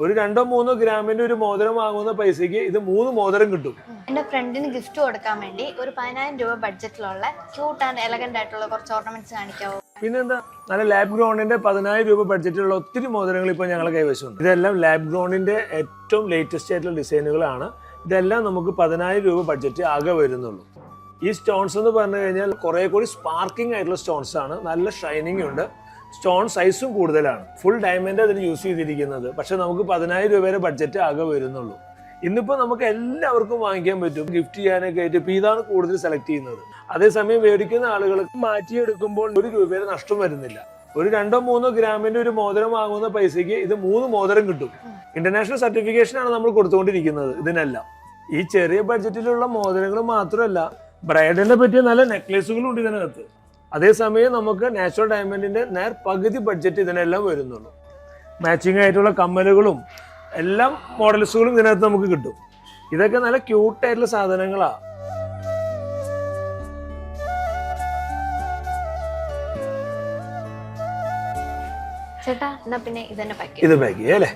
ഒരു 2-3 ഗ്രാമിന്റെ ഒരു മോതിരം വാങ്ങുന്ന പൈസക്ക് ഇത് 3 മോതിരം കിട്ടും. എന്റെ ഫ്രണ്ടിന് ഗിഫ്റ്റ് കൊടുക്കാൻ വേണ്ടി ഒരു 10,000 രൂപ ബഡ്ജറ്റിലുള്ള ക്യൂട്ട് ആൻഡ് എലഗന്റ് ആയിട്ടുള്ള കുറച്ച് ഓർണമെന്റ്സ് കാണിക്കാവോ? പിന്നെന്താ, നല്ല ലാബ് ഗ്രോണിന്റെ 10,000 രൂപ ബഡ്ജറ്റിലുള്ള ഒത്തിരി മോതിരങ്ങൾ ഇപ്പോൾ ഞങ്ങളുടെ കൈവശമുണ്ട്. ഇതെല്ലാം ലാബ് ഗ്രോണിന്റെ ഏറ്റവും ലേറ്റസ്റ്റ് ആയിട്ടുള്ള ഡിസൈനുകളാണ്. ഇതെല്ലാം നമുക്ക് 10,000 രൂപ ബഡ്ജറ്റ് ആകെ വരുന്നുള്ളൂ. ഈ സ്റ്റോൺസ് എന്ന് പറഞ്ഞു കഴിഞ്ഞാൽ കുറെ കൂടി സ്പാർക്കിംഗ് ആയിട്ടുള്ള സ്റ്റോൺസ് ആണ്. നല്ല ഷൈനിങ് ഉണ്ട്, സ്റ്റോൺ സൈസും കൂടുതലാണ്. ഫുൾ ഡയമണ്ട് അതിൽ യൂസ് ചെയ്തിരിക്കുന്നത്. പക്ഷെ നമുക്ക് 10,000 രൂപയുടെ ബഡ്ജറ്റ് ആകെ വരുന്നുള്ളൂ. ഇന്നിപ്പോൾ നമുക്ക് എല്ലാവർക്കും വാങ്ങിക്കാൻ പറ്റും, ഗിഫ്റ്റ് ചെയ്യാനൊക്കെ ആയിട്ട്. ഇപ്പോൾ ഇതാണ് കൂടുതൽ സെലക്ട് ചെയ്യുന്നത്. അതേസമയം മേടിക്കുന്ന ആളുകൾക്ക് മാറ്റിയെടുക്കുമ്പോൾ 1 രൂപയുടെ നഷ്ടം വരുന്നില്ല. ഒരു 2-3 ഗ്രാമിന്റെ ഒരു മോതിരം വാങ്ങുന്ന പൈസക്ക് ഇത് 3 മോതിരം കിട്ടും. ഇന്റർനാഷണൽ സർട്ടിഫിക്കേഷൻ ആണ് നമ്മൾ കൊടുത്തുകൊണ്ടിരിക്കുന്നത് ഇതിനെല്ലാം. ഈ ചെറിയ ബഡ്ജറ്റിലുള്ള മോതിരങ്ങൾ മാത്രമല്ല, ബ്രൈഡിനെ പറ്റിയ നല്ല നെക്ലേസുകളും ഉണ്ട് ഇതിനകത്ത്. അതേസമയം നമുക്ക് നാച്ചുറൽ ഡയമണ്ടിന്റെ പകുതി ബഡ്ജറ്റ് ഇതിനെല്ലാം വരുന്നുള്ളൂ. മാച്ചിങ് ആയിട്ടുള്ള കമ്മലുകളും എല്ലാം മോഡൽസുകളും ഇതിനകത്ത് നമുക്ക് കിട്ടും. ഇതൊക്കെ നല്ല ക്യൂട്ടായിട്ടുള്ള സാധനങ്ങളാണ്. ചേട്ടാ, എന്നാ പിന്നെ ഇതന്നെ ഇത് പാക്ക് ചെയ്യാം അല്ലേ?